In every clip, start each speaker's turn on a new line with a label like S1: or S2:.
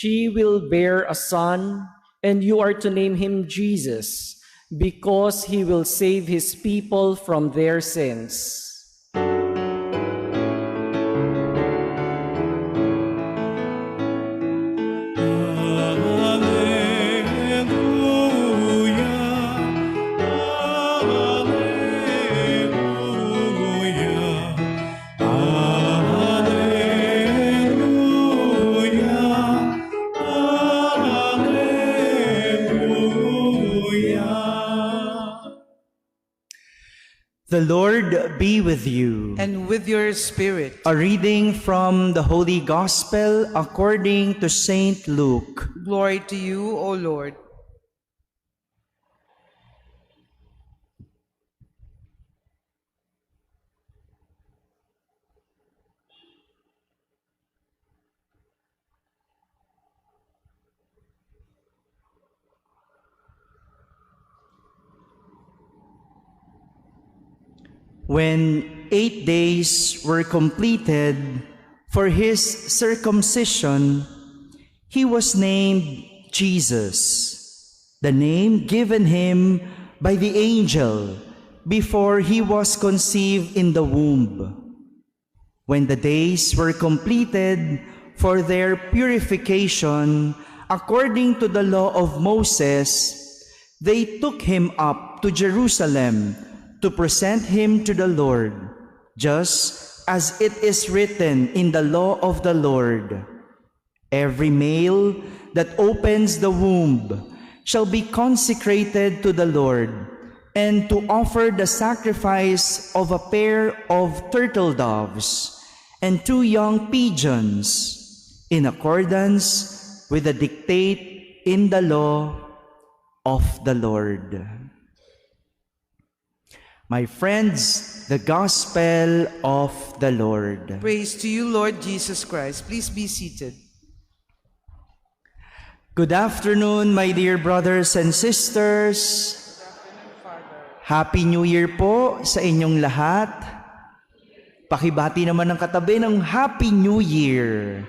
S1: She will bear a son, and you are to name him Jesus, because he will save his people from their sins.
S2: The Lord be with you.
S3: And with your spirit.
S2: A reading from the Holy Gospel according to Saint Luke.
S3: Glory to you, O Lord.
S2: When 8 days were completed for his circumcision, he was named Jesus, the name given him by the angel before he was conceived in the womb. When the days were completed for their purification according to the law of Moses, they took him up to Jerusalem to present him to the Lord, just as it is written in the law of the Lord. Every male that opens the womb shall be consecrated to the Lord, and to offer the sacrifice of a pair of turtle doves and 2 young pigeons, in accordance with the dictate in the law of the Lord. My friends, the Gospel of the Lord.
S3: Praise to you, Lord Jesus Christ. Please be seated.
S2: Good afternoon, my dear brothers and sisters. Happy New Year po sa inyong lahat. Pakibati naman ng katabi ng Happy New Year.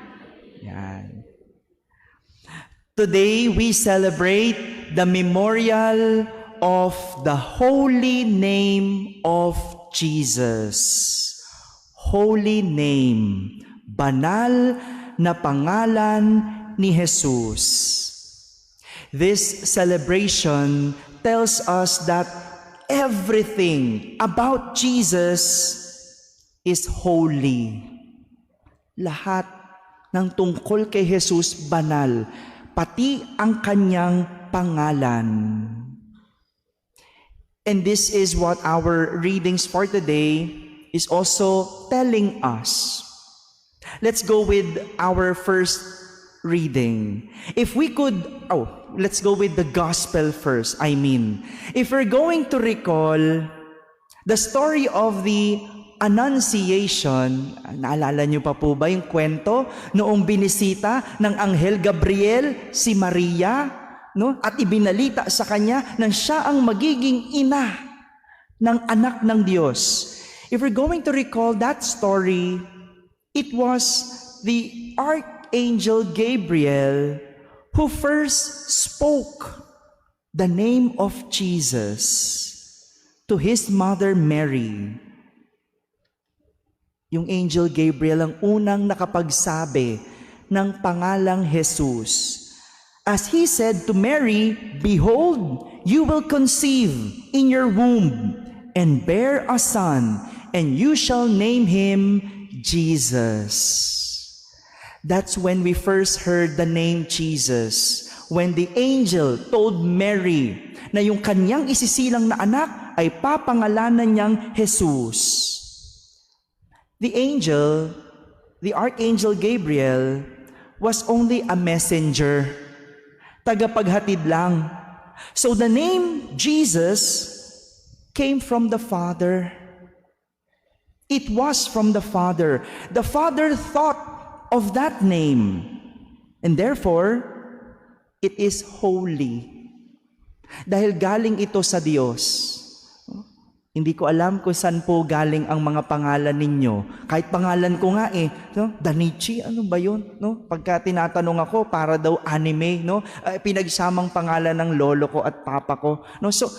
S2: Yan. Today, we celebrate the memorial of the holy name of Jesus. Holy name, banal na pangalan ni Jesus. This celebration tells us that everything about Jesus is holy. Lahat ng tungkol kay Jesus banal, pati ang kanyang pangalan. And this is what our readings for today is also telling us. Let's go with our first reading. If we could, let's go with the gospel first. If we're going to recall the story of the Annunciation, naalala niyo pa po ba yung kwento noong binisita ng Anghel Gabriel si Maria? No? At ibinalita sa kanya na siya ang magiging ina ng anak ng Diyos. If we're going to recall that story, it was the Archangel Gabriel who first spoke the name of Jesus to his mother Mary. Yung Angel Gabriel ang unang nakapagsabi ng pangalang Jesus. As he said to Mary, "Behold, you will conceive in your womb and bear a son, and you shall name him Jesus." That's when we first heard the name Jesus. When the angel told Mary na yung kanyang isisilang na anak ay papangalanan niyang Jesus. The angel, the Archangel Gabriel, was only a messenger. Tagapaghatid lang. So the name Jesus came from the Father. It was from the Father. The Father thought of that name, and therefore, it is holy. Dahil galing ito sa Diyos. Hindi ko alam kung saan po galing ang mga pangalan ninyo. Kahit pangalan ko nga no? Danichi, ano ba yun? No? Pagka tinatanong ako, para daw anime, no? Pinagsamang pangalan ng lolo ko at papa ko. No? So,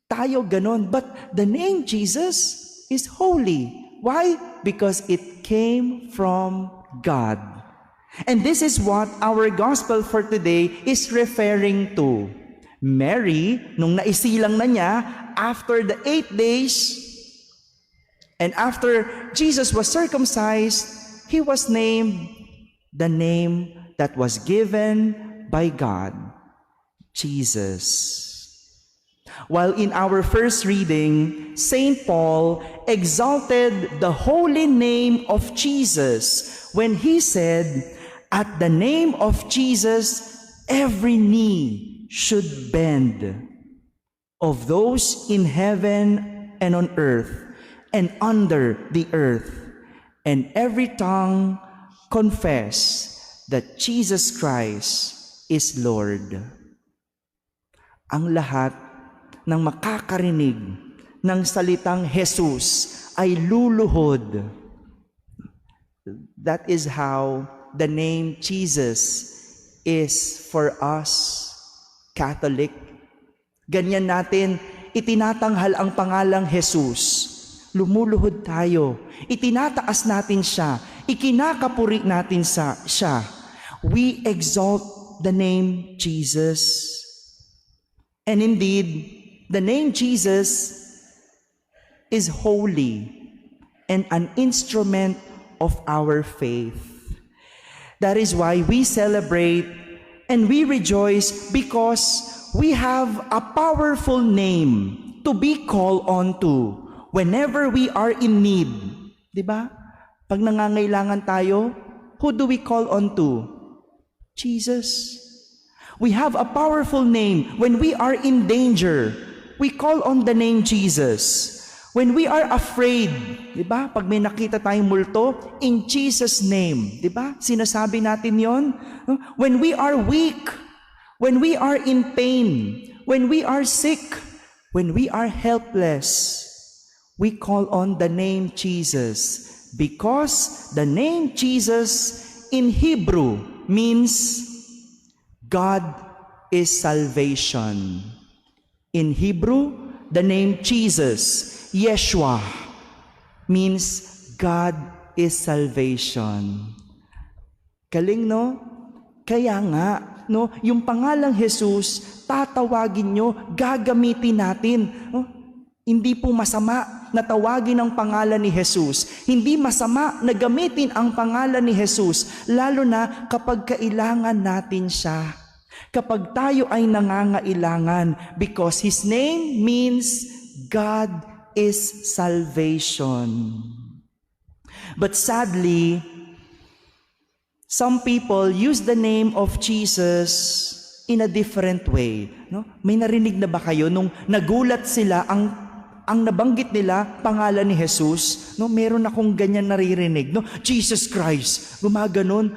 S2: tayo ganon. But the name Jesus is holy. Why? Because it came from God. And this is what our gospel for today is referring to. Mary, nung naisilang na niya, after the 8 days, and after Jesus was circumcised, he was named the name that was given by God, Jesus. While in our first reading, St. Paul exalted the holy name of Jesus when he said, "At the name of Jesus, every knee should bend, of those in heaven and on earth and under the earth, and every tongue confess that Jesus Christ is Lord." Ang lahat ng makakarinig ng salitang Jesus ay luluhod. That is how the name Jesus is for us Catholic. Ganyan natin, itinatanghal ang pangalang Jesus. Lumuluhod tayo. Itinataas natin siya. Ikinakapuri natin siya. We exalt the name Jesus. And indeed, the name Jesus is holy and an instrument of our faith. That is why we celebrate and we rejoice because we have a powerful name to be called on to whenever we are in need. Diba? Pag nangangailangan tayo, who do we call on to? Jesus. We have a powerful name when we are in danger. We call on the name Jesus. When we are afraid, di ba? Pag may nakita tayong multo, in Jesus' name, di ba? Sinasabi natin yon. When we are weak, when we are in pain, when we are sick, when we are helpless, we call on the name Jesus. Because the name Jesus in Hebrew means God is salvation. In Hebrew, the name Jesus, Yeshua, means God is salvation. Galing, no? Kaya nga, no, yung pangalang Jesus, tatawagin nyo, gagamitin natin. No? Hindi po masama na tawagin ang pangalan ni Jesus. Hindi masama na gamitin ang pangalan ni Jesus, lalo na kapag kailangan natin siya. Kapag tayo ay nangangailangan, because His name means God is salvation. But sadly, some people use the name of Jesus in a different way. No? May narinig na ba kayo nung nagulat sila ang nabanggit nila pangalan ni Jesus? No, meron akong ganyan naririnig. No, Jesus Christ. Gumaganon.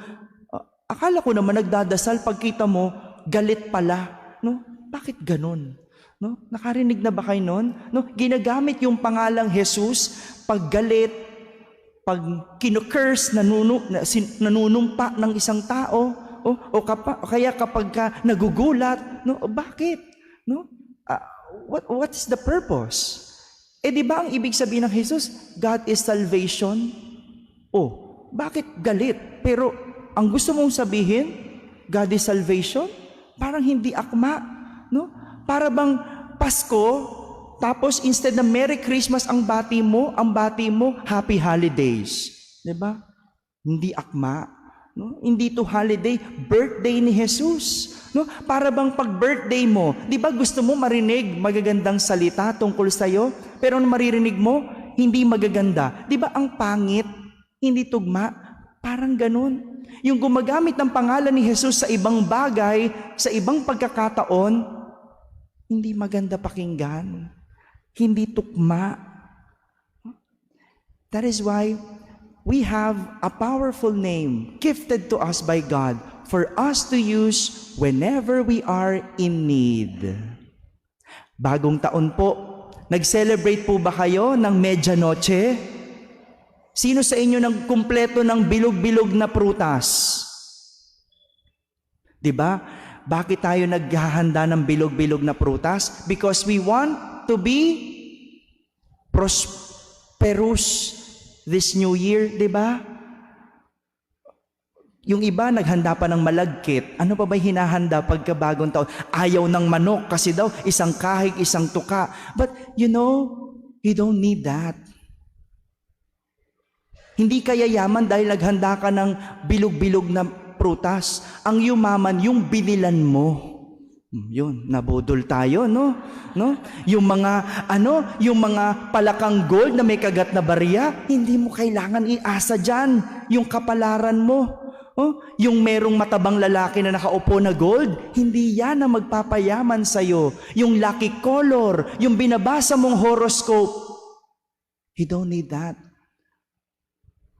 S2: Akala ko naman nagdadasal, pagkita mo galit pala. No, bakit ganon? No, nakarinig na ba kayo noon? No, ginagamit yung pangalang Jesus pag galit, pag kinukurse, nanunumpa ng isang tao, o kaya kapag nagugulat, no, bakit? No? What's the purpose? Di ba ang ibig sabihin ng Jesus, God is salvation? Bakit galit? Pero ang gusto mong sabihin, God is salvation? Parang hindi akma, no? Para bang Pasko, tapos instead na Merry Christmas ang bati mo, Happy Holidays. Diba? Hindi akma. No? Hindi to holiday, birthday ni Jesus. No? Para bang pag birthday mo, di ba gusto mo marinig magagandang salita tungkol sa'yo? Pero maririnig mo, hindi magaganda. Di ba ang pangit, hindi tugma? Parang ganun. Yung gumagamit ng pangalan ni Jesus sa ibang bagay, sa ibang pagkakataon, hindi maganda pakinggan. Hindi tukma. That is why we have a powerful name gifted to us by God for us to use whenever we are in need. Bagong taon po, Nag-celebrate po ba kayo ng Medianoche? Sino sa inyo nang kumpleto ng bilog-bilog na prutas? 'Di ba? Bakit tayo naghahanda ng bilog-bilog na prutas? Because we want to be prosperous this new year, 'di ba? Yung iba naghanda pa ng malagkit. Ano pa ba hinahanda pagka bagong taon? Ayaw ng manok kasi daw isang kahig, isang tuka. But you don't need that. Hindi ka yayaman dahil naghanda ka ng bilog-bilog na prutas. Ang yumaman, yung binilan mo. Yun, nabudol tayo, no? Yung mga palakang gold na may kagat na barya, hindi mo kailangan iasa dyan. Yung kapalaran mo. Yung merong matabang lalaki na nakaupo na gold, hindi yan ang magpapayaman sa'yo. Yung lucky color, yung binabasa mong horoscope, you don't need that.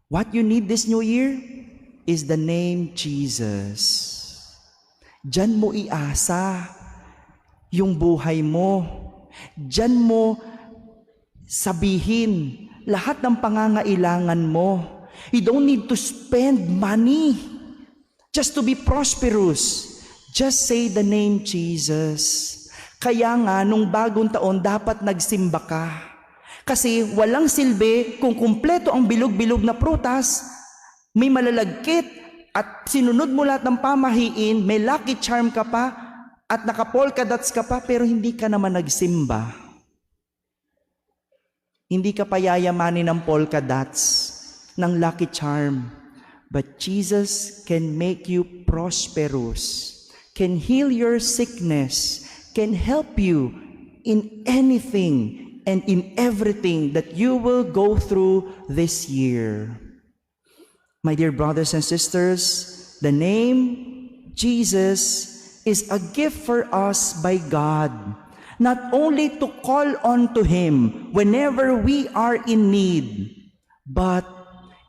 S2: What you need this new year is the name Jesus. Diyan mo iasa yung buhay mo. Diyan mo sabihin lahat ng pangangailangan mo. You don't need to spend money just to be prosperous. Just say the name Jesus. Kaya nga, nung bagong taon, dapat nagsimba ka. Kasi walang silbi kung kumpleto ang bilog-bilog na prutas, may malalagkit, at sinunod mo lahat ng pamahiin, may lucky charm ka pa, at naka-polka dots ka pa, pero hindi ka naman nagsimba. Hindi ka payayamanin ng polka dots, ng lucky charm. But Jesus can make you prosperous, can heal your sickness, can help you in anything and in everything that you will go through this year. My dear brothers and sisters, the name Jesus is a gift for us by God, not only to call on to Him whenever we are in need, but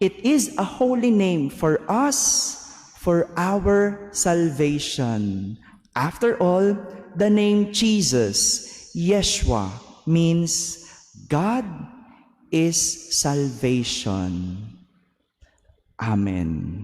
S2: it is a holy name for us, for our salvation. After all, the name Jesus, Yeshua, means God is salvation. Amen.